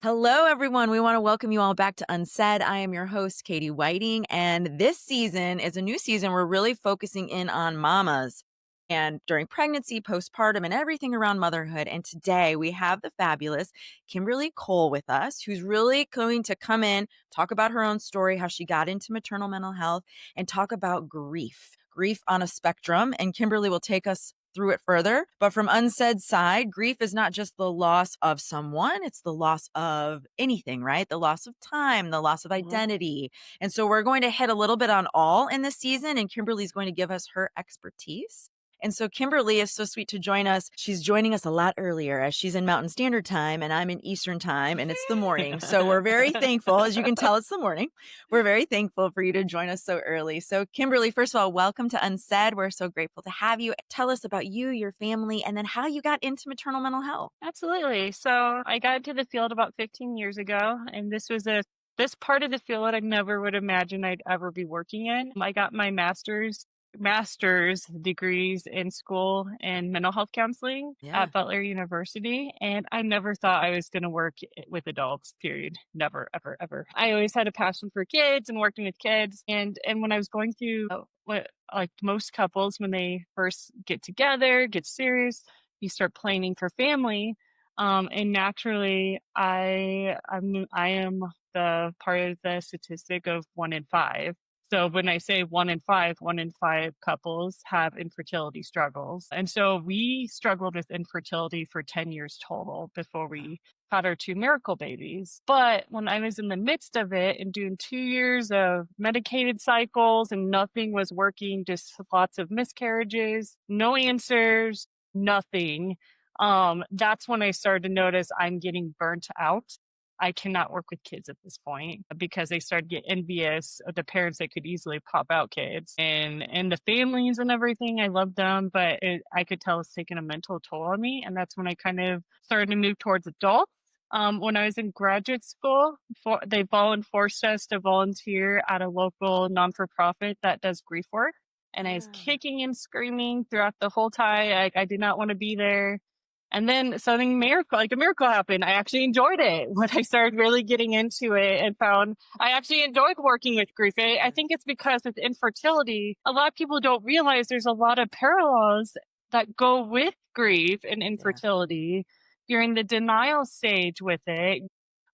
Hello, everyone. We want to welcome you all back to Unsaid. I am your host, Catie Whiting, and this season is a new season. We're really focusing in on mamas and during pregnancy, postpartum, and everything around motherhood. And today we have the fabulous Kimberly Koll with us, who's really going to come in, talk about her own story, how she got into maternal mental health, and talk about grief on a spectrum. And Kimberly will take us through it further. But from Unsaid's side, grief is not just the loss of someone, it's the loss of anything, right? The loss of time, the loss of Mhm. identity. And so we're going to hit a little bit on all in this season, and Kimberly's going to give us her expertise. And so Kimberly is so sweet to join us. She's joining us a lot earlier as she's in Mountain Standard Time and I'm in Eastern Time and it's the morning. So we're very thankful. As you can tell, it's the morning. We're very thankful for you to join us so early. So Kimberly, first of all, welcome to Unsaid. We're so grateful to have you. Tell us about you, your family, and then how you got into maternal mental health. Absolutely. So I got into the field about 15 years ago, and this part of the field I never would imagine I'd ever be working in. I got my master's degrees in school in mental health counseling Yeah. at Butler University, and I never thought I was going to work with adults. Period. Never, ever, ever. I always had a passion for kids and working with kids, and when I was going through what like most couples when they first get together, get serious, you start planning for family. And naturally, I am the part of the statistic of 1 in 5. So when I say 1 in 5 couples have infertility struggles. And so we struggled with infertility for 10 years total before we had our two miracle babies. But when I was in the midst of it and doing 2 years of medicated cycles and nothing was working, just lots of miscarriages, no answers, nothing. That's when I started to notice I'm getting burnt out. I cannot work with kids at this point because they started to get envious of the parents that could easily pop out kids and the families and everything. I love them, but I could tell it's taking a mental toll on me. And that's when I kind of started to move towards adults. When I was in graduate school, they forced us to volunteer at a local non-for-profit that does grief work. And I was Yeah. kicking and screaming throughout the whole time. I did not want to be there. And then something like a miracle happened. I actually enjoyed it when I started really getting into it and found I actually enjoyed working with grief. I think it's because with infertility, a lot of people don't realize there's a lot of parallels that go with grief and Yeah. infertility. You're in the denial stage with it.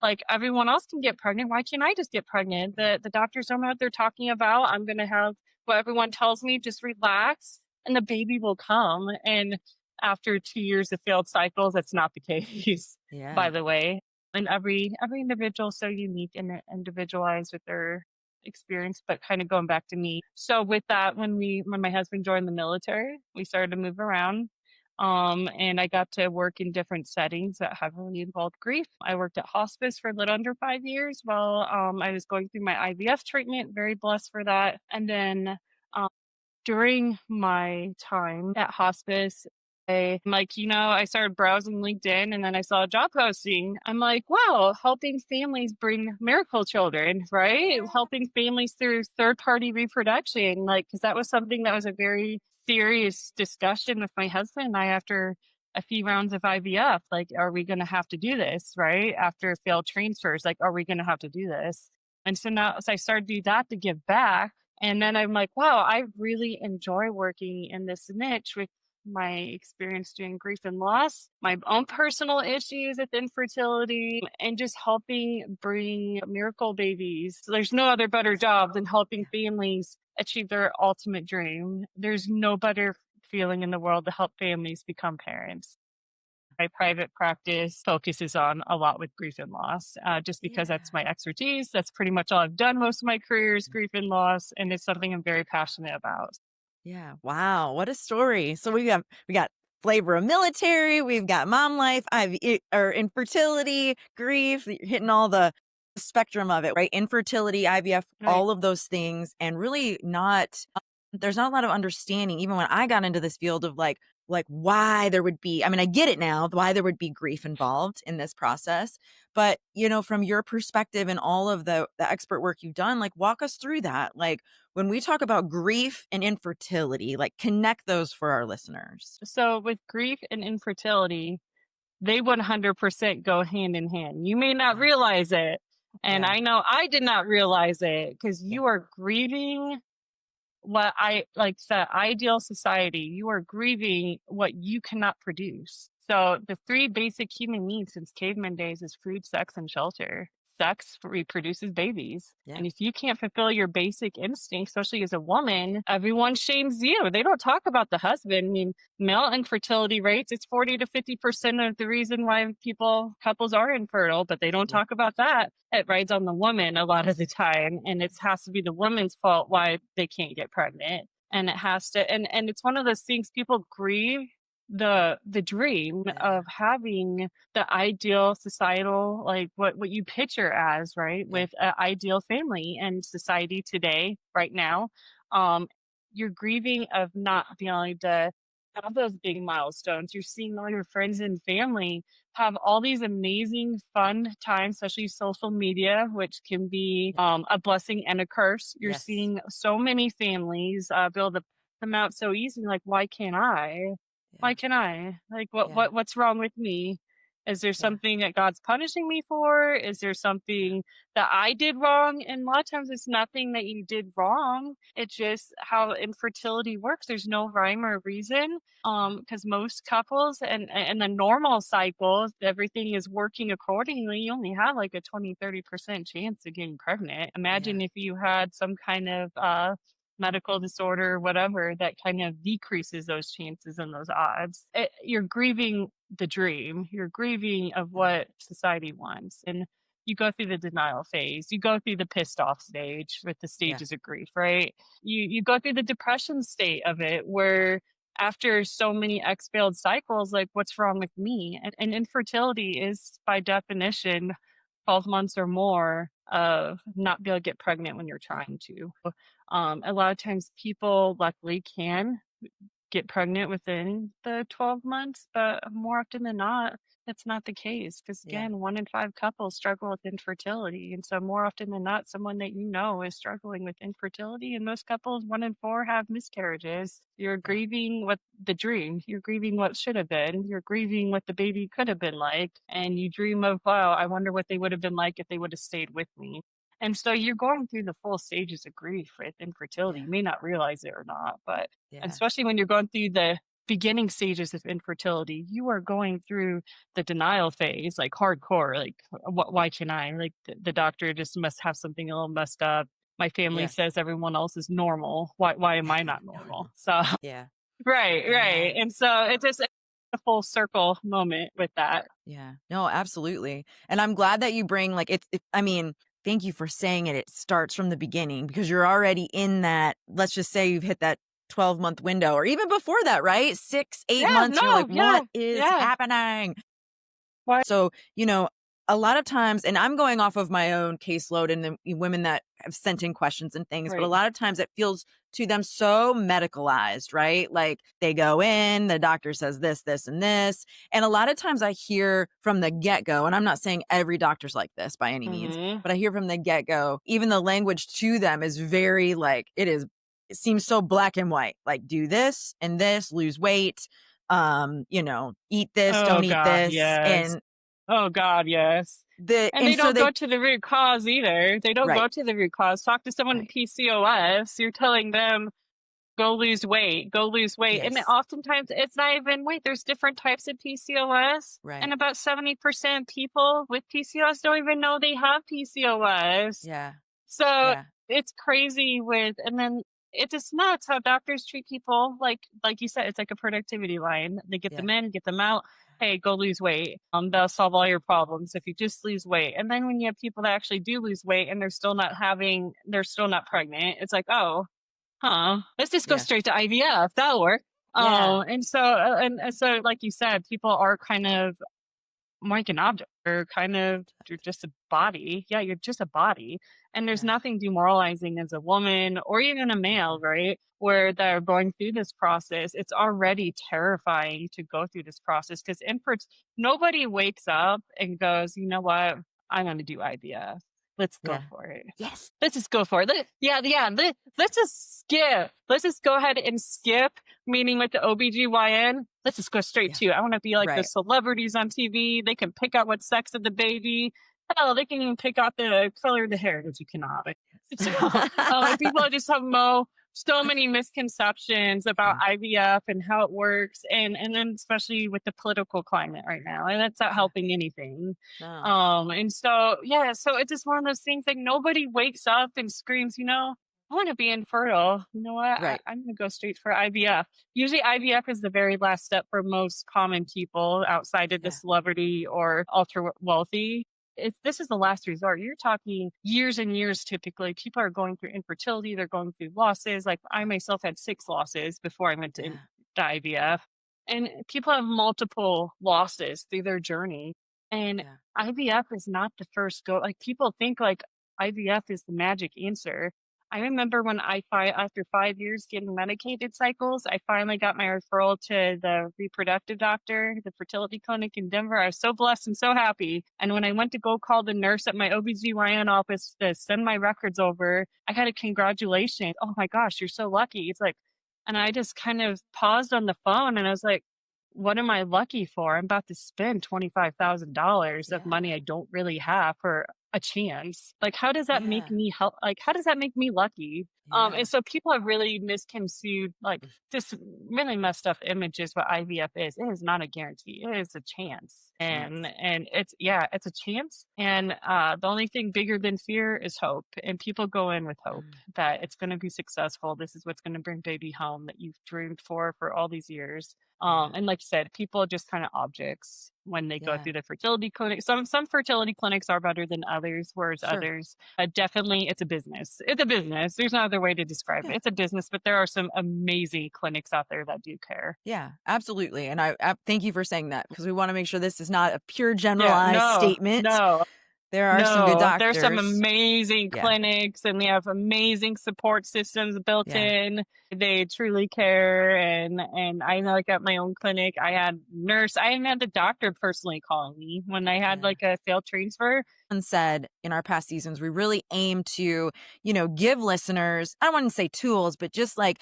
Like everyone else can get pregnant. Why can't I just get pregnant? The doctors don't know what they're talking about. I'm going to have what everyone tells me, just relax and the baby will come. And after 2 years of failed cycles, that's not the case, by Yeah. the way. And every individual is so unique and individualized with their experience. But kind of going back to me. So with that, when my husband joined the military, we started to move around. And I got to work in different settings that heavily involved grief. I worked at hospice for a little under 5 years while I was going through my IVF treatment. Very blessed for that. And then um, during my time at hospice, I started browsing LinkedIn and then I saw a job posting. I'm like, wow, helping families bring miracle children, right? Helping families through third party reproduction. Like, because that was something that was a very serious discussion with my husband and I after a few rounds of IVF. Like, are we going to have to do this, right? After failed transfers, like, are we going to have to do this? And so now, so I started to do that to give back. And then I'm like, wow, I really enjoy working in this niche with my experience doing grief and loss, my own personal issues with infertility, and just helping bring miracle babies. So there's no other better job than helping families achieve their ultimate dream. There's no better feeling in the world to help families become parents. My private practice focuses on a lot with grief and loss, just because Yeah. that's my expertise. That's pretty much all I've done most of my career is grief and loss, and it's something I'm very passionate about. Yeah. Wow. What a story. So we got flavor of military, we've got mom life, or infertility, grief, hitting all the spectrum of it, right? Infertility, IVF, Right. all of those things, and really not there's not a lot of understanding, even when I got into this field of like why there would be, I mean, I get it now, why there would be grief involved in this process. But, from your perspective and all of the expert work you've done, like walk us through that. Like when we talk about grief and infertility, like connect those for our listeners. So with grief and infertility, they 100% go hand in hand. You may not Yeah. realize it. And Yeah. I know I did not realize it because Yeah. you are grieving what I like the ideal society. You are grieving what you cannot produce. So the three basic human needs since caveman days is food, sex, and shelter. Sex reproduces babies. Yeah. And if you can't fulfill your basic instincts, especially as a woman, everyone shames you. They don't talk about the husband. I mean, male infertility rates, it's 40 to 50% of the reason why couples are infertile, but they don't Yeah. talk about that. It rides on the woman a lot of the time. And it has to be the woman's fault why they can't get pregnant. And it has to, and it's one of those things people grieve the dream Yeah. of having the ideal societal, like what you picture as, right, Yeah. with an ideal family and society today right now. um you're grieving of not being able to have those big milestones. You're seeing all your friends and family have all these amazing fun times, especially social media, which can be Yeah. a blessing and a curse. You're Yes. seeing so many families build them out so easy. Like, why can't I? Yeah. Why can't I? Like, Yeah. what's wrong with me? Is there Yeah. something that God's punishing me for? Is there Yeah. something that I did wrong? And a lot of times it's nothing that you did wrong. It's just how infertility works. There's no rhyme or reason. Because most couples and the normal cycles, everything is working accordingly. You only have like a 20-30% chance of getting pregnant. Yeah. Imagine if you had some kind of medical disorder, whatever, that kind of decreases those chances and those odds. You're grieving the dream. You're grieving of Yeah. what society wants. And you go through the denial phase. You go through the pissed off stage with the Yeah. stages of grief, right? You go through the depression state of it where after so many exhaled cycles, like what's wrong with me? And infertility is by definition 12 months or more of not be able to get pregnant when you're Yeah. trying to. A lot of times people luckily can get pregnant within the 12 months, but more often than not, that's not the case. Because Yeah. again, 1 in 5 couples struggle with infertility. And so, more often than not, someone that you know is struggling with infertility. And most couples, 1 in 4, have miscarriages. You're Yeah. grieving what the dream, you're grieving what should have been, you're grieving what the baby could have been like. And you dream of, wow, I wonder what they would have been like if they would have stayed with me. And so you're going through the full stages of grief with infertility. Yeah. You may not realize it or not, but Yeah. especially when you're going through the beginning stages of infertility, you are going through the denial phase, like hardcore. Like, why can I? Like, the doctor just must have something a little messed up. My family Yeah. says everyone else is normal. Why am I not normal? Normal. So, Yeah. right, Yeah. right. And so it's just a full circle moment with that. Yeah. No, absolutely. And I'm glad that you bring like I mean, thank you for saying it. It starts from the beginning because you're already in that, let's just say you've hit that 12-month window or even before that, right? 6, 8 Yeah, months, you're like, no, what yeah, is yeah. happening? Why? So, a lot of times, and I'm going off of my own caseload and the women that have sent in questions and things, but a Right. lot of times it feels to them so medicalized, right? Like they go in, the doctor says this, this, and this. And a lot of times I hear from the get go, and I'm not saying every doctor's like this by any means, Mm-hmm. but I hear from the get go, even the language to them is very like, it seems so black and white, like do this and this, lose weight, eat this, Oh don't eat God, this. yes. And Oh God, yes. And they so don't they go to the root cause either. They don't right, go to the root cause. Talk to someone with right. PCOS. You're telling them, go lose weight, go lose weight. And Yes. oftentimes it's not even weight. There's different types of PCOS. And Right. about 70% of people with PCOS don't even know they have PCOS. Yeah. So Yeah. it's crazy and then it's just nuts how doctors treat people like you said, it's like a productivity line. They get Yeah. them in, get them out. Hey, go lose weight. They'll solve all your problems if you just lose weight. And then when you have people that actually do lose weight and they're still not pregnant, it's like, oh, huh, let's just go Yeah. straight to IVF. That'll work. Yeah. And so, like you said, people are kind of like an object. You're just a body. Yeah, you're just a body. And there's Yeah. nothing demoralizing as a woman or even a male, Mhm. right? Where they're going through this process. It's already terrifying to go through this process because nobody wakes up and goes, you know what, I'm going to do IVF. let's go Yeah. for it. Yes. Let's just go for it. Let's just skip. Let's just go ahead and skip, meaning with the OBGYN. Let's just go straight Yeah. to. I want to be like the Right. celebrities on TV. They can pick out what sex of the baby. Hell, they can even pick out the color of the hair, which you cannot. So, and people just have so many misconceptions about Yeah. IVF and how it works, and then especially with the political climate right now, and that's not Yeah. helping anything. No. And so yeah, so it's just one of those things like nobody wakes up and screams, I want to be infertile. You know what? Right. I'm going to go straight for IVF. Usually, IVF is the very last step for most common people outside of the Yeah. celebrity or ultra wealthy. This is the last resort. You're talking years and years typically. People are going through infertility, they're going through losses. Like I myself had 6 losses before I went to Yeah. the IVF. And people have multiple losses through their journey. And Yeah. IVF is not the first go. Like people think like IVF is the magic answer. I remember when after 5 years getting medicated cycles, I finally got my referral to the reproductive doctor, the fertility clinic in Denver. I was so blessed and so happy. And when I went to go call the nurse at my OBGYN office to send my records over, I got a congratulations. Oh my gosh, you're so lucky. It's like, and I just kind of paused on the phone and I was like, what am I lucky for? I'm about to spend $25,000 of money Yeah. I don't really have for a chance. Like, how does that make Yeah. me help? Like, how does that make me lucky? And Yeah. so people have really misconstrued, like, just really messed up images what IVF is. It is not a guarantee. It is a chance, Chance. and it's a chance. And the only thing bigger than fear is hope. And people go in with hope Mm. that it's going to be successful. This is what's going to bring baby home that you've dreamed for all these years. Yeah. And like you said, people are just kind of objects when they go Yeah. through the fertility clinic. Some fertility clinics are better than others, whereas Sure. others definitely it's a business. It's a business. There's no other way to describe it. Yeah. It's a business, but there are some amazing clinics out there that do care. Yeah, absolutely. And I thank you for saying that because we want to make sure this is not a pure Yeah, generalized no, statement. no. There are some good No, there's some doctors. amazing Yeah. clinics and they have amazing support systems built Yeah. in. They truly care. And I know like at my own clinic, I had nurse, I even had the doctor personally calling me when I had Yeah. like a failed transfer. Unsaid in our past seasons, we really aim to, give listeners, I wouldn't say tools, but just like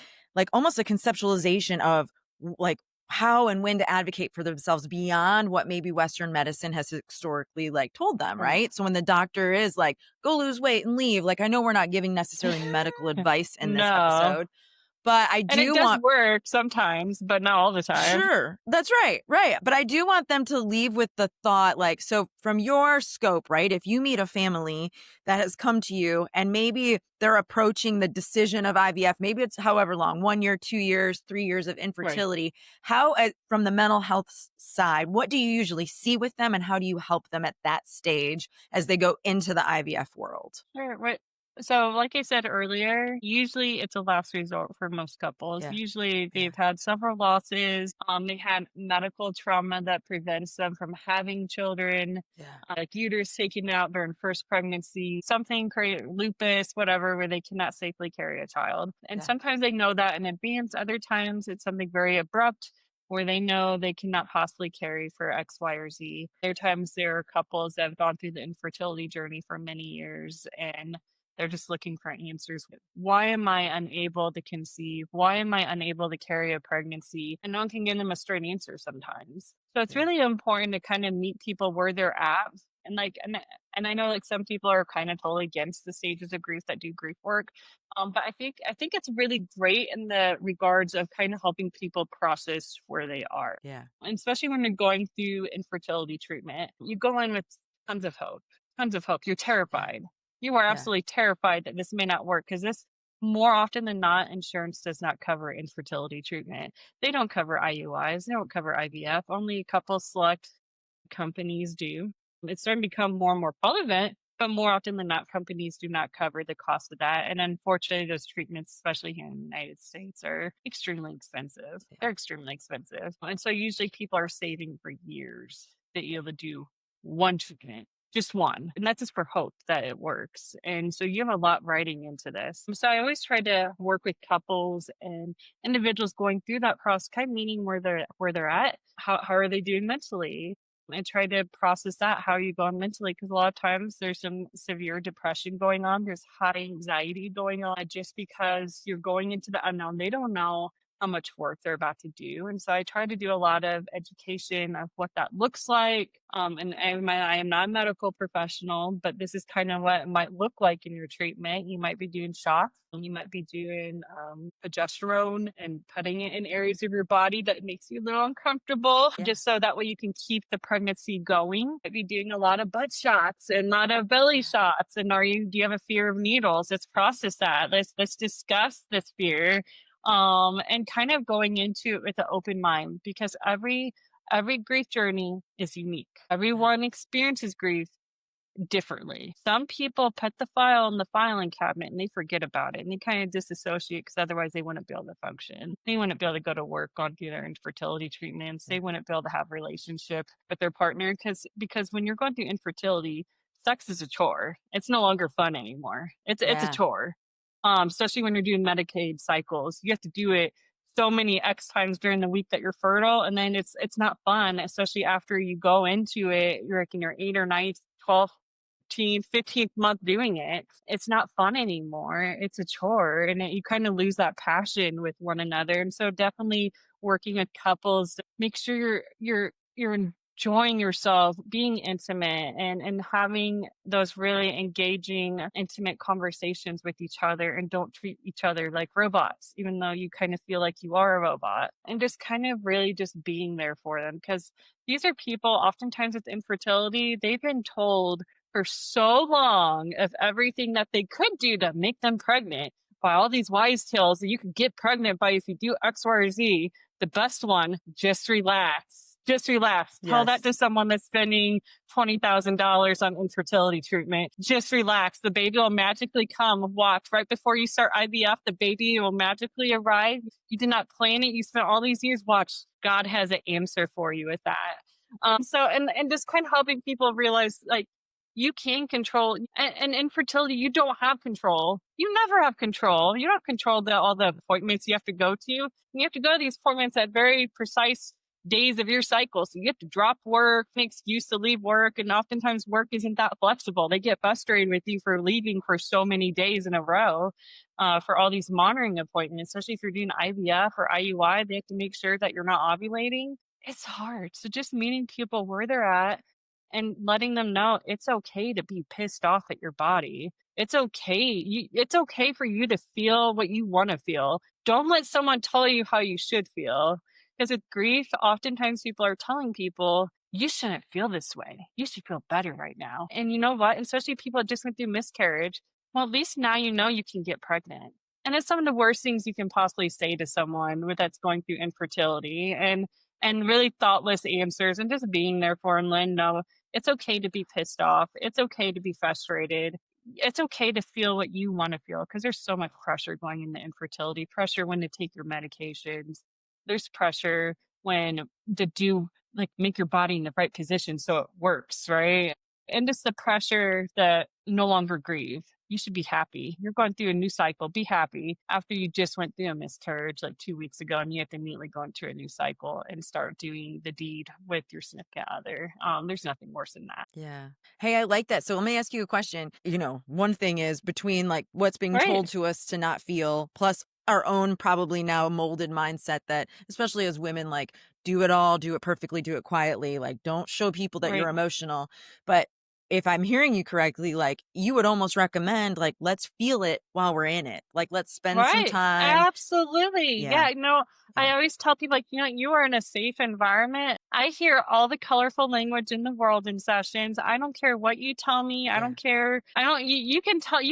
almost a conceptualization of like how and when to advocate for themselves beyond what maybe Western medicine has historically like told them, Right. right? So when the doctor is like, go lose weight and leave, like I know we're not giving necessarily medical advice in this No. episode, but I And it do does want work sometimes, but not all the time. Sure. That's right. Right. But I do want them to leave with the thought like, so from your scope, right? If you meet a family that has come to you and maybe they're approaching the decision of IVF, maybe it's however long, 1 year, 2 years, 3 years of Right. infertility. How, from the mental health side, what do you usually see with them and how do you help them at that stage as they go into the IVF world? Sure. Right. So, like I said earlier, usually it's a last resort for most couples. Yeah. Usually Yeah. they've had several losses. They had medical trauma that prevents them from having children, Yeah. like uterus taken out during first pregnancy, something lupus, whatever, where they cannot safely carry a child. And Yeah. sometimes they know that in advance. Other times it's something very abrupt where they know they cannot possibly carry for X, Y, or Z. There are times there are couples that have gone through the infertility journey for many years and they're just looking for answers. Why am I unable to conceive? Why am I unable to carry a pregnancy? And no one can give them a straight answer sometimes. So it's Yeah. really important to kind of meet people where they're at. And and I know like some people are kind of totally against the stages of grief that do grief work. But I think it's really great in the regards of kind of helping people process where they are. Yeah. And especially when they're going through infertility treatment. You go in with tons of hope. Tons of hope. You're Yeah. terrified. You are Yeah. absolutely terrified that this may not work because this more often than not, insurance does not cover infertility treatment. They don't cover IUIs, they don't cover IVF. Only a couple select companies do. It's starting to become more and more relevant, but more often than not, companies do not cover the cost of that. And unfortunately, those treatments, especially here in the United States, are extremely expensive. Yeah. They're extremely expensive. And so usually people are saving for years to be able to do one treatment, just one. And that's just for hope that it works. And so you have a lot writing into this. So I always try to work with couples and individuals going through that process, kind of meeting where they're at. How are they doing mentally? and try to process that. How are you going mentally? Because a lot of times there's some severe depression going on. There's high anxiety going on just because you're going into the unknown. They don't know how much work they're about to do. And so I try to do a lot of education of what that looks like. I am not a medical professional, but this is kind of what it might look like in your treatment. You might be doing shots, and you might be doing progesterone and putting it in areas of your body that makes you a little uncomfortable, Yeah. just so that way you can keep the pregnancy going. Might be doing a lot of butt shots and a lot of belly shots. And do you have a fear of needles? Let's process that. Let's discuss this fear, and kind of going into it with an open mind, because every grief journey is unique. Everyone experiences grief differently. Some people put the file in the filing cabinet and they forget about it, and they kind of disassociate, because otherwise they wouldn't be able to function. They wouldn't be able to go to work, on do their infertility treatments. Yeah. They wouldn't be able to have a relationship with their partner, because when you're going through infertility, sex is a chore. It's no longer fun anymore. It's a Yeah. chore. Especially when you're doing Medicaid cycles, you have to do it so many X times during the week that you're fertile, and then it's not fun, especially after you go into it. You're like in your 8th or 9th, 12th, 15th month doing it. It's not fun anymore. It's a chore, and you kind of lose that passion with one another. And so definitely working with couples, make sure you're enjoying yourself, being intimate, and having those really engaging, intimate conversations with each other, and don't treat each other like robots, even though you kind of feel like you are a robot, and just kind of really just being there for them. Because these are people, oftentimes with infertility, they've been told for so long of everything that they could do to make them pregnant by all these wise tales that you could get pregnant by if you do X, Y, or Z. The best one, just relax. Just relax. Tell that Yes. to someone that's spending $20,000 on infertility treatment. Just relax. The baby will magically come. Watch. Right before you start IVF, the baby will magically arrive. You did not plan it. You spent all these years. Watch. God has an answer for you with that. And just kind of helping people realize, like, you can control, and infertility, you don't have control. You never have control. You don't have control all the appointments you have to go to. You have to go to these appointments at very precise days of your cycle. So you have to drop work, make excuse to leave work. And oftentimes work isn't that flexible. They get frustrated with you for leaving for so many days in a row, for all these monitoring appointments, especially if you're doing IVF or IUI. They have to make sure that you're not ovulating. It's hard. So just meeting people where they're at and letting them know it's okay to be pissed off at your body. It's okay. It's okay for you to feel what you want to feel. Don't let someone tell you how you should feel. Because with grief, oftentimes people are telling people, you shouldn't feel this way. You should feel better right now. And you know what? Especially people that just went through miscarriage. Well, at least now you know you can get pregnant. And it's some of the worst things you can possibly say to someone that's going through infertility, and really thoughtless answers, and just being there for them. Letting know it's okay to be pissed off. It's okay to be frustrated. It's okay to feel what you want to feel, because there's so much pressure going into infertility. Pressure when to take your medications. There's pressure when to do, like, make your body in the right position so it works, right? And just the pressure that no longer grieve. You should be happy. You're going through a new cycle. Be happy after you just went through a miscarriage like 2 weeks ago, and you have to immediately go into a new cycle and start doing the deed with your significant other. There's nothing worse than that. Yeah. Hey, I like that. So let me ask you a question. One thing is between like what's being told Right. to us to not feel, plus our own probably now molded mindset that, especially as women, like do it all, do it perfectly, do it quietly, like don't show people that you're Right. emotional. But if I'm hearing you correctly, like you would almost recommend, like, let's feel it while we're in it. Like, let's spend some Right. time. Absolutely. Yeah. Yeah. No, I Yeah. always tell people, like, you are in a safe environment. I hear all the colorful language in the world in sessions. I don't care what you tell me. I Yeah. don't care. You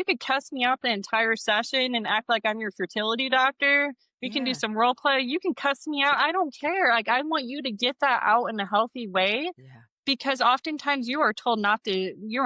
could cuss me out the entire session and act like I'm your fertility doctor. We can do Yeah. some role play. You can cuss me out. I don't care. Like, I want you to get that out in a healthy way, Yeah. because oftentimes you are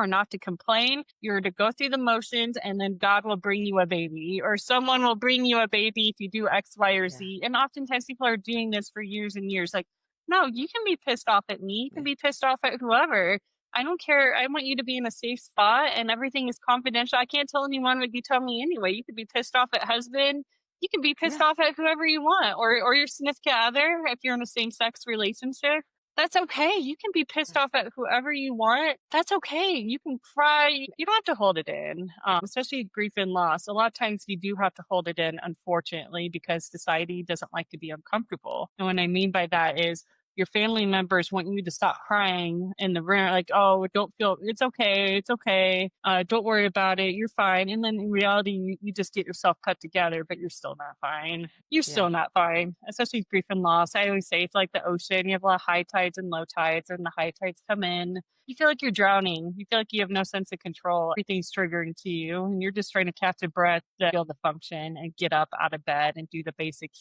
not to complain. You're to go through the motions, and then God will bring you a baby, or someone will bring you a baby if you do X, Y, or Yeah. Z. And oftentimes people are doing this for years and years. Like, no, you can be pissed off at me. You can Yeah. be pissed off at whoever. I don't care. I want you to be in a safe spot, and everything is confidential. I can't tell anyone what you tell me anyway. You could be pissed off at husband. You can be pissed Yeah. off at whoever you want, or your significant other if you're in a same sex relationship. That's okay. You can be pissed off at whoever you want. That's okay. You can cry. You don't have to hold it in, especially grief and loss. A lot of times you do have to hold it in, unfortunately, because society doesn't like to be uncomfortable. And what I mean by that is your family members want you to stop crying in the room, like, oh, don't feel, it's okay. It's okay. Don't worry about it. You're fine. And then in reality, you just get yourself cut together, but you're still not fine. You're Yeah. still not fine, especially grief and loss. I always say it's like the ocean. You have a lot of high tides and low tides, and the high tides come in. You feel like you're drowning. You feel like you have no sense of control. Everything's triggering to you, and you're just trying to catch a breath to be able to function and get up out of bed and do the basic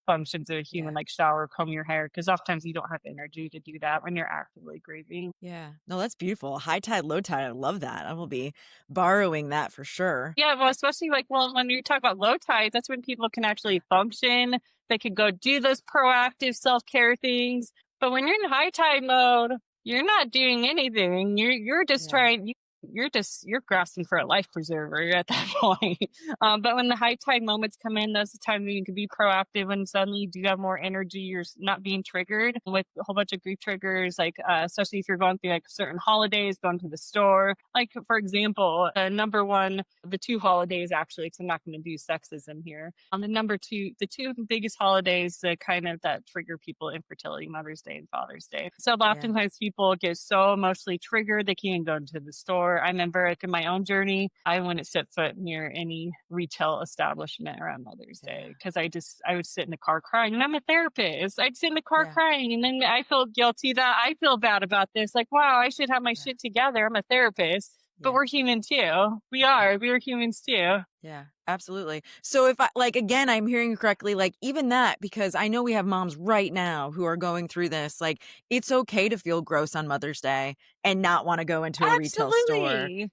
functions of a human, Yeah. like shower, comb your hair, because oftentimes you don't have energy to do that when you're actively grieving. Yeah. No, that's beautiful. High tide, low tide. I love that. I will be borrowing that for sure. Yeah, well, especially like, well, when you talk about low tides, that's when people can actually function. They can go do those proactive self-care things. But when you're in high tide mode, you're not doing anything. You're just Yeah. trying. You're grasping for a life preserver at that point. But when the high tide moments come in, those are the time when you can be proactive, and suddenly you do have more energy. You're not being triggered with a whole bunch of grief triggers, like especially if you're going through like certain holidays, going to the store. Like for example, number one, the two holidays actually, because I'm not going to do sexism here. On the number two, the two biggest holidays that kind of that trigger people: infertility, Mother's Day and Father's Day. So Yeah. oftentimes people get so emotionally triggered they can't go into the store. I remember like in my own journey, I wouldn't set foot near any retail establishment around Mother's Yeah. Day because I would sit in the car crying, and I'm a therapist. I'd sit in the car Yeah. crying, and then I feel guilty that I feel bad about this. Like, wow, I should have my Yeah. shit together. I'm a therapist, but Yeah. we're human too. We are humans too. Yeah, absolutely. So if I like again, I'm hearing you correctly, like even that, because I know we have moms right now who are going through this, like it's okay to feel gross on Mother's Day and not want to go into a retail store. Absolutely.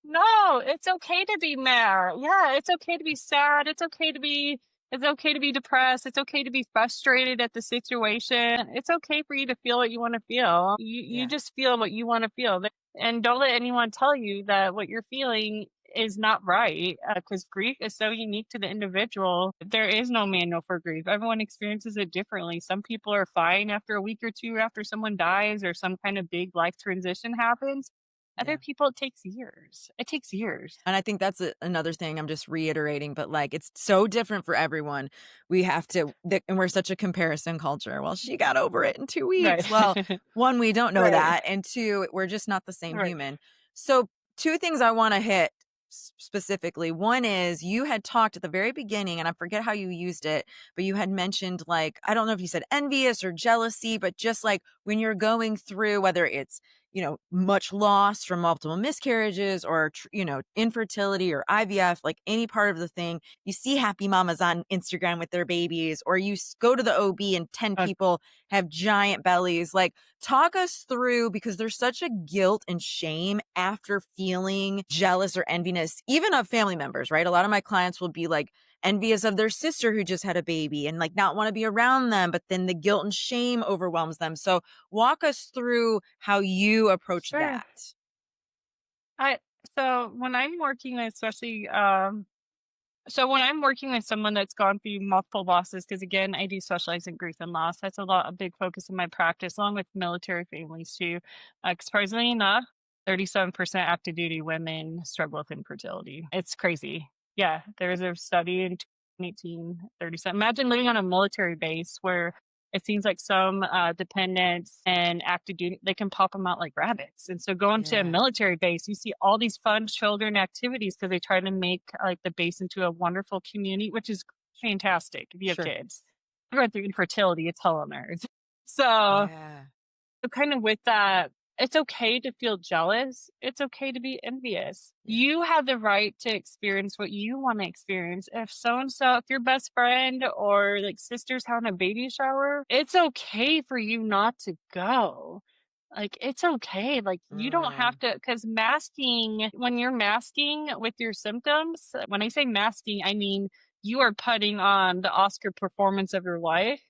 No, it's okay to be mad. Yeah, it's okay to be sad. It's okay to be depressed. It's okay to be frustrated at the situation. It's okay for you to feel what you want to feel. You Yeah. just feel what you want to feel. And don't let anyone tell you that what you're feeling is not right, because grief is so unique to the individual. There is no manual for grief. Everyone experiences it differently. Some people are fine after a week or two after someone dies or some kind of big life transition happens. Other Yeah. people, it takes years. It takes years. And I think that's another thing I'm just reiterating, but like it's so different for everyone. We have to, and we're such a comparison culture. Well, she got over it in 2 weeks. Right. Well, one, we don't know Right. that. And two, we're just not the same Right. human. So, two things I want to hit specifically. One is you had talked at the very beginning, and I forget how you used it, but you had mentioned like, I don't know if you said envious or jealousy, but just like when you're going through, whether it's much loss from multiple miscarriages or, infertility or IVF, like any part of the thing, you see happy mamas on Instagram with their babies, or you go to the OB and 10 Uh, people have giant bellies. Like, talk us through, because there's such a guilt and shame after feeling jealous or enviness, even of family members, right? A lot of my clients will be like, envious of their sister who just had a baby and like not want to be around them, but then the guilt and shame overwhelms them. So walk us through how you approach sure. that. I so when I'm working with especially so when I'm working with someone that's gone through multiple losses, because again, I do specialize in grief and loss. That's a big focus in my practice, along with military families too. Surprisingly enough, 37% active duty women struggle with infertility. It's crazy. Yeah, there was a study in 2018, 37. Imagine living on a military base where it seems like some dependents and active duty, they can pop them out like rabbits. And so going to a Yeah, military base, you see all these fun children activities because they try to make like the base into a wonderful community, which is fantastic if you have sure. kids. I went through infertility, it's hell on earth. So Yeah, kind of with that, it's okay to feel jealous. It's okay to be envious. yeah, You have the right to experience what you want to experience. If so and so, if your best friend or like sister's having a baby shower, it's okay for you not to go. Like, it's okay. Like, you don't have mm, to, because masking, when you're masking with your symptoms, when I say masking, I mean you are putting on the Oscar performance of your life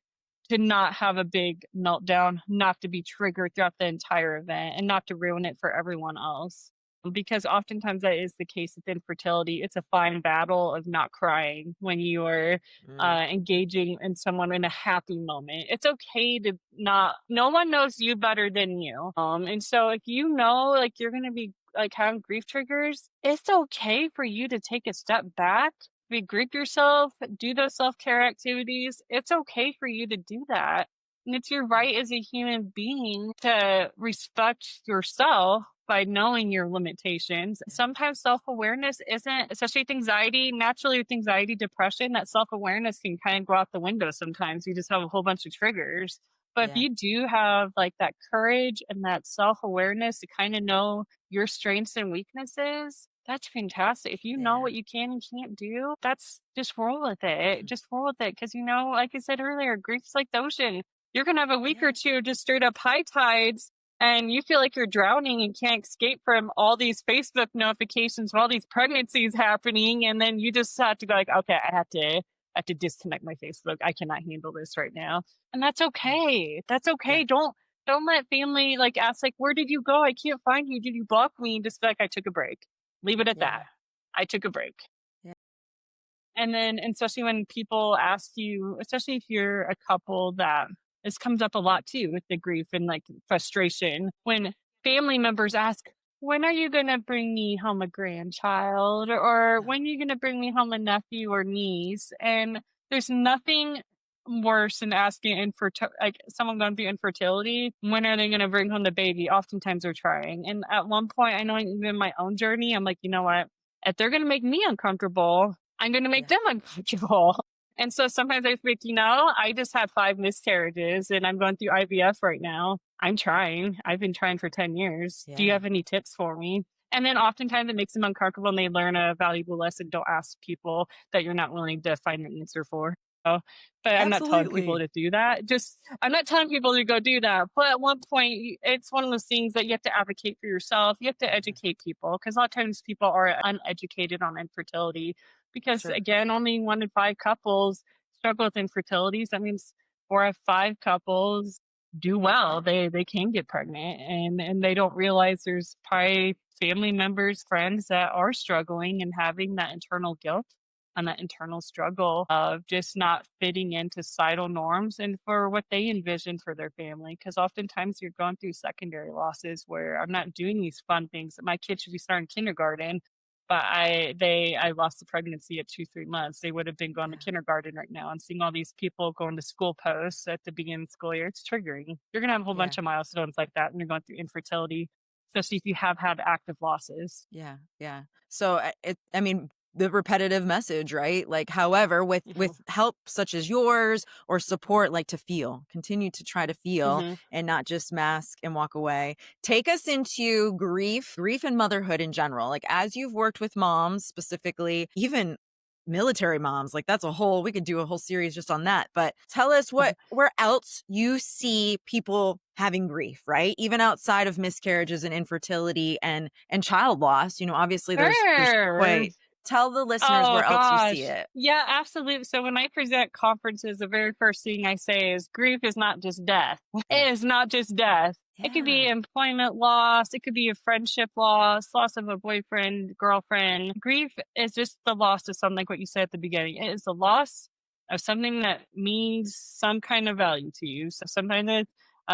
to not have a big meltdown, not to be triggered throughout the entire event, and not to ruin it for everyone else. because oftentimes that is the case with infertility. It's a fine battle of not crying when you are Mm, engaging in someone in a happy moment. It's okay to not, no one knows you better than you. And so if you know, like, you're going to be like having grief triggers, it's okay for you to take a step back, regroup yourself, do those self care activities. It's okay for you to do that. And it's your right as a human being to respect yourself by knowing your limitations. yeah, Sometimes self awareness isn't, especially with anxiety, naturally with anxiety, depression, that self awareness can kind of go out the window sometimes. You just have a whole bunch of triggers. But if yeah, you do have like that courage and that self awareness to kind of know your strengths and weaknesses, that's fantastic. If you know yeah. what you can and can't do, that's just roll with it. Mhm. Just roll with it. Cause like I said earlier, grief's like the ocean. You're going to have a week or Yeah, two just straight up high tides and you feel like you're drowning and can't escape from all these Facebook notifications of all these pregnancies happening. And then you just have to go like, okay, I have to disconnect my Facebook. I cannot handle this right now. And that's yeah, okay. That's yeah, okay. Don't let family like ask like, where did you go? I can't find you. Did you block me? And just be like, I took a break. Leave it at yeah, that. I took a break. yeah, And then, and especially when people ask you, especially if you're a couple that this comes up a lot too with the grief and like frustration, when family members ask, when are you going to bring me home a grandchild? Or yeah, when are you going to bring me home a nephew or niece? And there's nothing worse than asking like someone going through infertility, when are they going to bring home the baby? Oftentimes they're trying. And at one point, I know even in my own journey, I'm like, you know what? If they're going to make me uncomfortable, I'm going to make yeah, them uncomfortable. And so sometimes I think, I just had 5 miscarriages and I'm going through IVF right now. I'm trying. I've been trying for 10 years. Do you yeah, have any tips for me? And then oftentimes it makes them uncomfortable and they learn a valuable lesson. Don't ask people that you're not willing to find an answer for. So, but I'm not telling people absolutely. to do that. I'm not telling people to go do that. But at one point, it's one of those things that you have to advocate for yourself. You have to Mhm. educate people because a lot of times people are uneducated on infertility because Sure. again, only 1 in 5 couples struggle with infertility. So that means 4 of 5 couples do well. Yeah, They can get pregnant and they don't realize there's probably family members, friends that are struggling and having that internal guilt and that internal struggle of just not fitting into societal norms and for what they envision for their family. Because oftentimes you're going through secondary losses where I'm not doing these fun things that my kids should be starting kindergarten, but I lost the pregnancy at 2, 3 months. They would have been going to yeah, kindergarten right now and seeing all these people going to school posts at the beginning of the school year. It's triggering. You're gonna have a whole yeah, bunch of milestones like that when you're going through infertility, especially if you have had active losses. yeah, yeah. So I mean, the repetitive message, right? Like, however, Hmm. with help such as yours or support, like to feel, continue to try to feel Hmm. and not just mask and walk away. Take us into grief and motherhood in general. Like, as you've worked with moms specifically, even military moms, like that's we could do a whole series just on that. But tell us where else you see people having grief, right? Even outside of miscarriages and infertility and child loss, obviously there's Sure. quite tell the listeners Oh where else you see gosh. it. Yeah, absolutely. So when I present conferences, the very first thing I say is grief is not just death. Yeah. It is not just death. It could be Yeah. employment loss. It could be a friendship loss of a boyfriend, girlfriend. Grief is just the loss of something, like what you said at the beginning. It is the loss of something that means some kind of value to you. So sometimes it's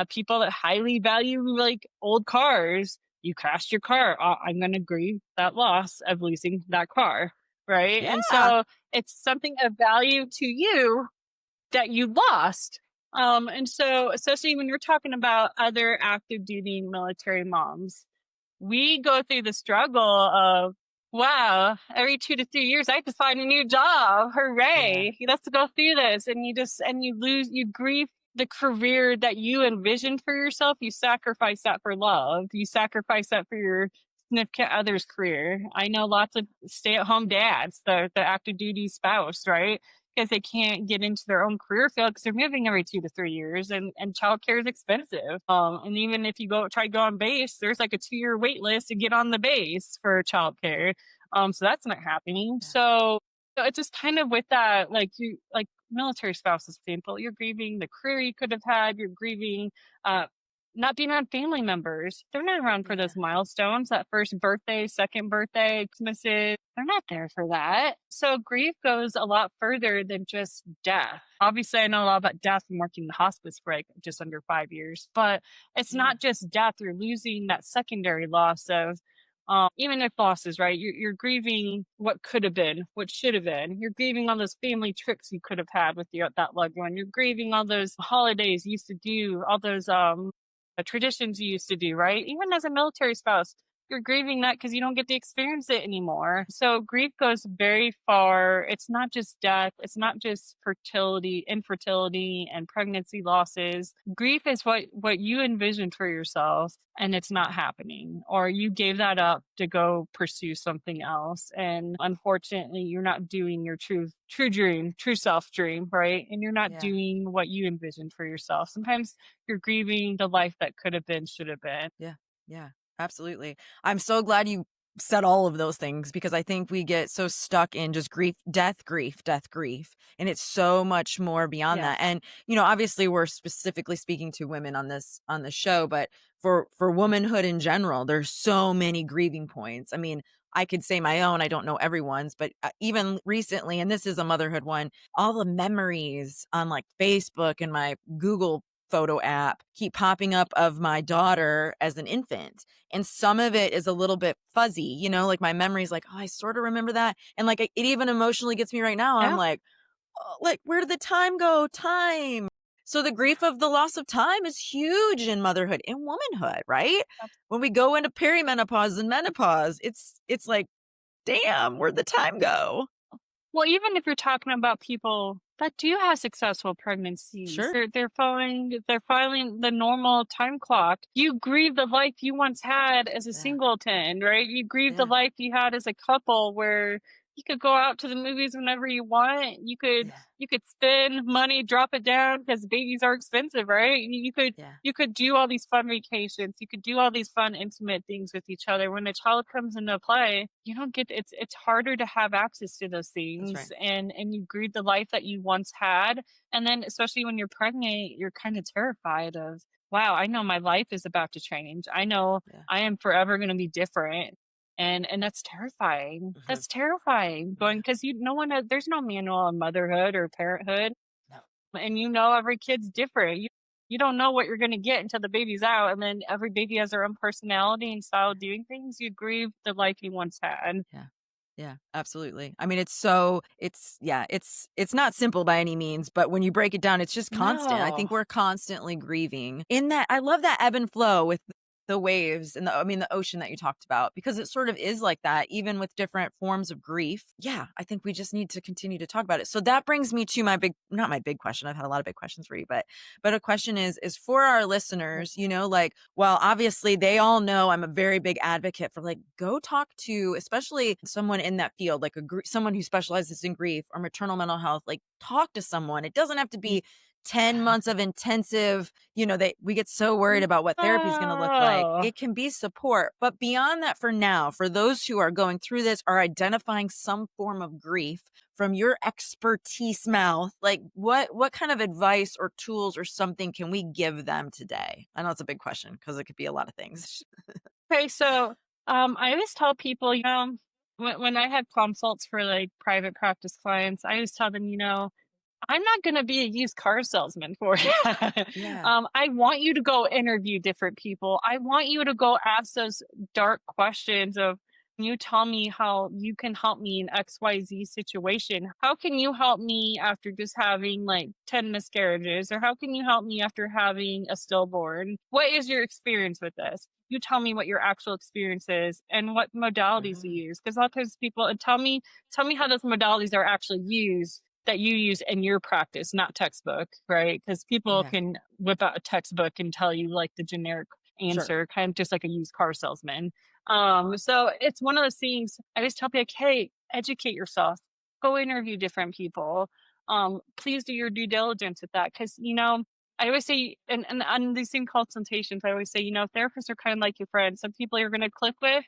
people that highly value like old cars. You crashed your car. I'm going to grieve that loss of losing that car, right? And Yeah. so it's something of value to you that you lost. And so, especially when you're talking about other active duty military moms, we go through the struggle of, wow, every 2 to 3 years, I have to find a new job. Yeah. Hooray. Let's go through this. And you grieve the career that you envisioned for yourself. You sacrifice that for love. You sacrifice that for your significant other's career. I know lots of stay at home dads, the active duty spouse, right? Because they can't get into their own career field because they're moving every 2 to 3 years and childcare is expensive. And even if you try to go on base, there's like a 2 year wait list to get on the base for childcare. So that's not happening. Yeah. So it's just kind of with that, like military spouse example, you're grieving the career you could have had, you're grieving uh not being around family members. They're not around for Yeah. those milestones, that first birthday, second birthday, Christmases. They're not there for that. So grief goes a lot further than just death. Obviously, I know a lot about death from working in the hospice for like just under 5 years, but it's Yeah. not just death. You're losing that secondary loss of even if losses, right? You're grieving what could have been, what should have been. You're grieving all those family tricks you could have had with that loved one. You're grieving all those holidays you used to do, all those traditions you used to do, right? Even as a military spouse, you're grieving that because you don't get to experience it anymore. So grief goes very far. It's not just death. It's not just fertility, infertility, and pregnancy losses. Grief is what you envisioned for yourself, and it's not Yeah. happening, or you gave that up to go pursue something else. And unfortunately, you're not doing your true dream, true self dream, right? And you're not Yeah. doing what you envisioned for yourself. Sometimes you're grieving the life that could have been, should have been. Yeah. Yeah. Absolutely. I'm so glad you said all of those things because I think we get so stuck in just grief, death, grief, death, grief. And it's so much more beyond Yeah. that. And, obviously we're specifically speaking to women on this show, but for womanhood in general, there's so many grieving points. I mean, I could say my own, I don't know everyone's, but even recently, and this is a motherhood one, all the memories on like Facebook and my Google photo app keep popping up of my daughter as an infant. And some of it is a little bit fuzzy, like my memory's like, oh, I sort of remember that. And like it even emotionally gets me right now. I'm Yeah. like, oh, like, where did the time go? Time. So the grief of the loss of time is huge in motherhood, in womanhood, right? When we go into perimenopause and menopause, it's like, damn, where'd the time go? Well, even if you're talking about people that do have successful pregnancies, Sure. they're following the normal time clock. You grieve the life you once had as a Yeah. singleton, right? You grieve the Yeah. life you had as a couple where you could go out to the movies whenever you want. You could Yeah. you could spend money, drop it down because babies are expensive, right? Yeah. You could do all these fun vacations. You could do all these fun, intimate things with each other. When a child comes into play, you don't get it's harder to have access to those That's right. things, and you grieve the life that you once had. And then especially when you're pregnant, you're kind of terrified of, wow, I know my life is about to change. I know Yeah. I am forever going to be different. And that's terrifying. Hmm. That's terrifying. Going Yeah. because no one there's no manual on motherhood or parenthood, No. and every kid's different. You don't know what you're going to get until the baby's out, and then every baby has their own personality and style of doing things. You grieve the life you once had. Yeah. Yeah, absolutely. I mean, it's not simple by any means, but when you break it down, it's just constant. I No. think we're constantly grieving. In that, I love that ebb and flow with the waves and the ocean that you talked about because it sort of is like that even with different forms of grief. Yeah, I think we just need to continue to talk about it. So that brings me to my big not my big question. I've had a lot of big questions for you, but a question is for our listeners, like, well, obviously they all know I'm a very big advocate for like go talk to especially someone in that field, like someone who specializes in grief or maternal mental health, like talk to someone. It doesn't have to be 10 months of intensive, we get so worried about what therapy is going to look like. No. It can be support, but beyond that for now, for those who are going through this are identifying some form of grief from your expertise mouth, like what kind of advice or tools or something can we give them today? I know it's a big question because it could be a lot of things. Okay, so I always tell people, when I had consults for like private practice clients, I always tell them, I'm not going to be a used car salesman for you. Yeah. I want you to go interview different people. I want you to go ask those dark questions of, "Can you tell me how you can help me in XYZ situation? How can you help me after just having like 10 miscarriages? Or how can you help me after having a stillborn? What is your experience with this? You tell me what your actual experience is and what modalities you Mhm. use. Because a lot of times people and tell me how those modalities are actually used that you use in your practice, not textbook, right? Because people Yeah. can whip out a textbook and tell you like the generic Sure. answer, kind of just like a used car salesman. So it's one of those things I always tell people, like, hey, educate yourself, go interview different people. Please do your due diligence with that. Cause I always say, and on these same consultations, I always say, therapists are kind of like your friends. Some people you're going to click with,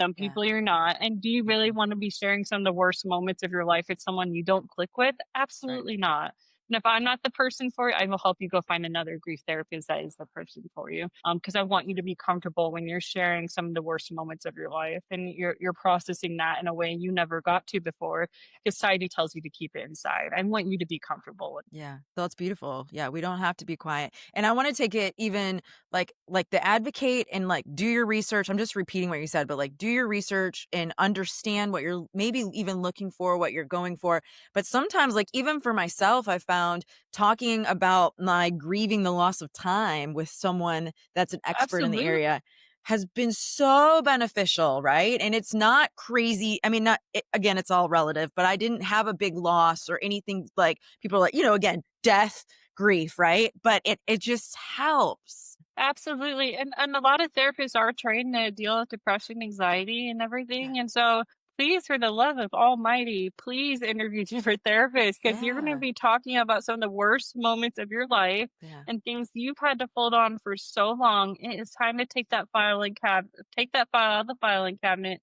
some Yeah. people you're not. And do you really Mhm. want to be sharing some of the worst moments of your life with someone you don't click with? Right. Absolutely not. And if I'm not the person for you, I will help you go find another grief therapist that is the person for you. Because I want you to be comfortable when you're sharing some of the worst moments of your life, and you're processing that in a way you never got to before. Society tells you to keep it inside. I want you to be comfortable with. Yeah, that's beautiful. Yeah, we don't have to be quiet. And I wanna take it even like the advocate and, like, do your research. I'm just repeating what you said, but, like, do your research and understand what you're maybe even looking for, what you're going for. But sometimes, like, even for myself, I found talking about my grieving the loss of time with someone that's an expert in the Absolutely. area has been so beneficial, right? And it's not crazy. I mean, not again, it's all relative, but I didn't have a big loss or anything like people are like, again, death, grief, right? But it just helps. Absolutely. And a lot of therapists are trained to deal with depression, anxiety, and Yeah. everything. And so please, for the love of Almighty, please interview different therapists, because you're going to Yeah. be talking about some of the worst moments of your life Yeah. and things you've had to hold on for so long. It is time to take that file out of the filing cabinet,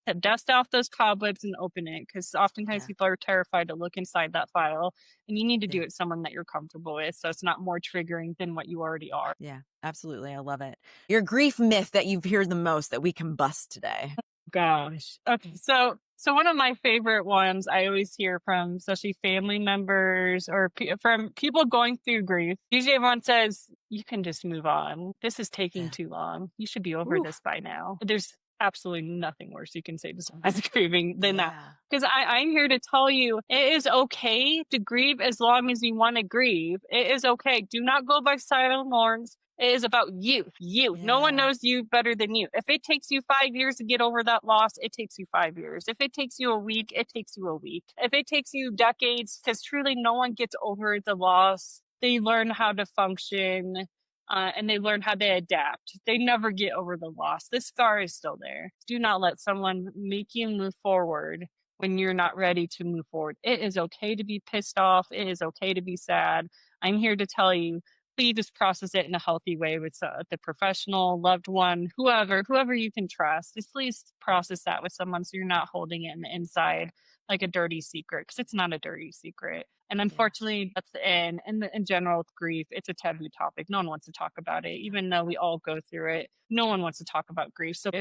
to dust off those cobwebs and open it, because oftentimes Yeah. people are terrified to look inside that file, and you need to do Yeah. it someone that you're comfortable with, so it's not more triggering than what you already are. Yeah. Absolutely. I love it. Your grief myth that you've heard the most that we can bust today. Gosh. Okay. So one of my favorite ones I always hear from, especially family members or from people going through grief. Usually everyone says, "You can just move on. This is taking Yeah. too long. You should be over Ooh. this by now." There's absolutely nothing worse you can say to someone that's grieving than that. Yeah. Because I'm here to tell you, it is okay to grieve as long as you want to grieve. It is okay. Do not go by societal norms. It is about you, you. No one Yeah. knows you better than you. If it takes you 5 years to get over that loss, it takes you 5 years. If it takes you a week, it takes you a week. If it takes you decades, because truly no one gets over the loss. They learn how to function, and they learn how to adapt. They never get over the loss. The scar is still there. Do not let someone make you move forward when you're not ready to move forward. It is okay to be pissed off. It is okay to be sad. I'm here to tell you, please just process it in a healthy way with the professional, loved one, whoever you can trust. Just please process that with someone, so you're not holding it in the inside like a dirty secret, because it's not a dirty secret. And Yeah. unfortunately, that's in general with grief. It's a taboo topic. No one wants to talk about it, Yeah. even though we all go through it. No one wants to talk about grief. So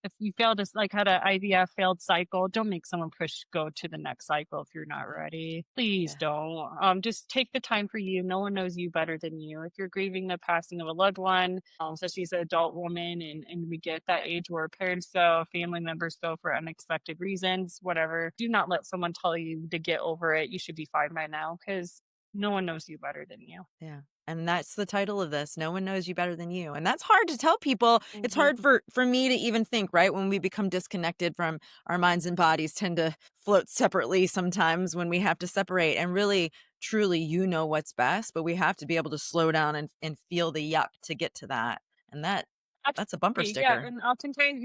if you failed to like had an IVF failed cycle, don't make someone push go to the next cycle if you're not Yeah. ready. Please Yeah. don't. Just take the time for you. No one knows you better than you. If you're grieving the passing of a loved one, so she's an adult woman, and we get that age where parents go, family members go for unexpected reasons, whatever. Do not let someone tell you to get over it. You should be fine by now, because no one knows you better than you. Yeah. And that's the title of this. No one knows you better than you. And that's hard to tell people. It's hard Mhm. for me to even think, right? When we become disconnected from our minds and bodies tend to float separately sometimes when we have to separate. And really, truly, what's best, but we have to be able to slow down and feel the yuck to get to that. And that's a bumper Absolutely, yeah, sticker. and oftentimes,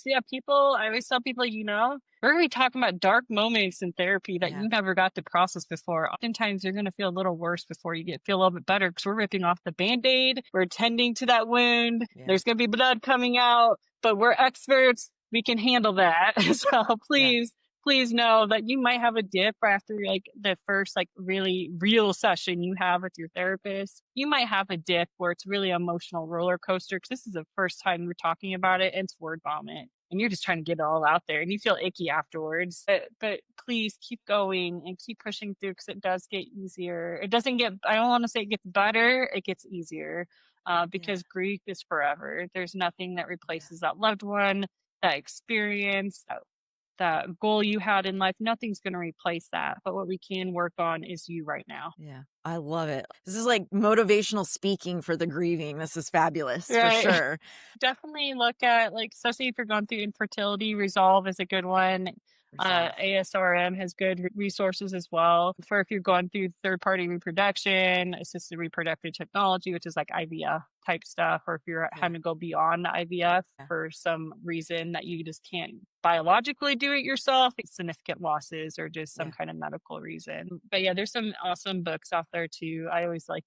yeah, people I always tell people, we're gonna be talking about dark moments in therapy that Yeah. you never got to process before. Oftentimes, you're gonna feel a little worse before you feel a little bit better, because we're ripping off the Band-Aid, we're tending to that wound, Yeah. there's gonna be blood coming out, but we're experts, we can handle that. So Yeah. please know that you might have a dip after like the first like really real session you have with your therapist. You might have a dip where it's really emotional roller coaster, because this is the first time we're talking about it, and it's word vomit. And you're just trying to get it all out there, and you feel icky afterwards. But please keep going and keep pushing through, because it does get easier. It doesn't get, I don't want to say it gets better, it gets easier, Yeah. because grief is forever. There's nothing that Yeah. replaces that loved one, that experience, that goal you had in life. Nothing's going to replace that. But what we can work on is you right now. Yeah. I love it. This is like motivational speaking for the grieving. This is fabulous for Right. sure. Definitely look at, like, especially if you're going through infertility, Resolve is a good one. Resolve. ASRM has good resources as well. For if you're going through third party reproduction, assisted reproductive technology, which is like IVF type stuff, or if you're Yeah. having to go beyond the IVF Yeah. for some reason that you just can't biologically do it yourself, it's significant losses or just some Yeah. kind of medical reason. But yeah, there's some awesome books out there too. I always like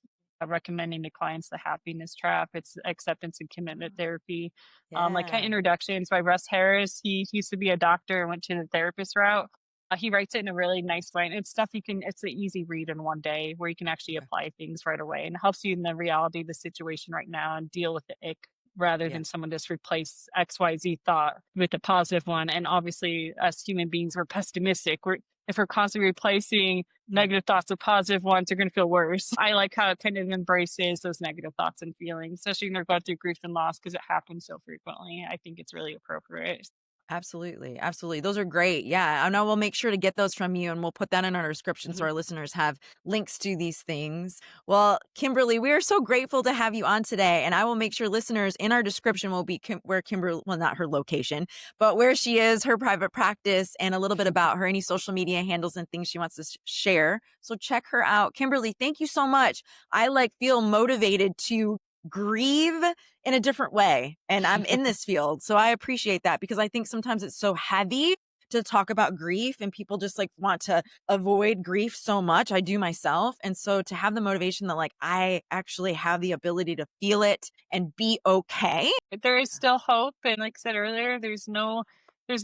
recommending to clients The Happiness Trap. It's acceptance and commitment therapy. Like kind of Yeah. introductions by Russ Harris. He used to be a doctor and went to the therapist route. He writes it in a really nice way, and it's stuff you can it's an easy read in one day where you can actually Okay. apply things right away, and it helps you in the reality of the situation right now and deal with the ick rather Yeah. than someone just replace XYZ thought with a positive one. And obviously, as human beings, we're pessimistic. If we're constantly replacing Yep. negative thoughts with positive ones, they're going to feel worse. I like how it kind of embraces those negative thoughts and feelings, especially when they're going through grief and loss because it happens so frequently. I think it's really appropriate. Absolutely, absolutely. Those are great. Yeah, I know we'll make sure to get those from you, and we'll put that in our description so Mhm. our listeners have links to these things. Well, Kimberly, we are so grateful to have you on today, and I will make sure listeners in our description will be where Kimberly, well, not her location, but where she is, her private practice, and a little bit about her, any social media handles and things she wants to share. So check her out. Kimberly, thank you so much. I feel motivated to grieve in a different way. And I'm in this field. So I appreciate that because I think sometimes it's so heavy to talk about grief and people just want to avoid grief so much. I do myself. And so to have the motivation that I actually have the ability to feel it and be okay. There is still hope, and like I said earlier, there's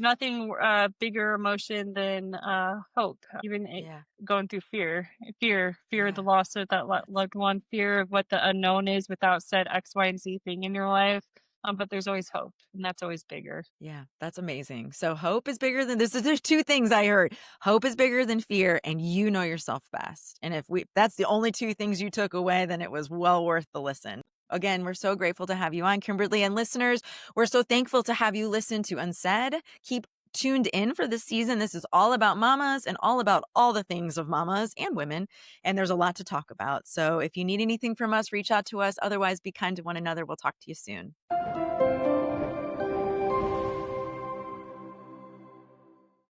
nothing bigger emotion than hope. Even Yeah. going through fear of the Yeah. loss of that Yes. loved one, fear of what the unknown is without said X, Y, and Z thing in your life. But there's always hope, and that's always bigger. Yeah, that's amazing. So hope is bigger than this. There's two things I heard. Hope is bigger than fear, and you know yourself best. And if that's the only two things you took away, then it was well worth the listen. Again, we're so grateful to have you on, Kimberly, and listeners. We're so thankful to have you listen to Unsaid. Keep tuned in for this season. This is all about mamas and all about all the things of mamas and women. And there's a lot to talk about. So if you need anything from us, reach out to us. Otherwise, be kind to one another. We'll talk to you soon.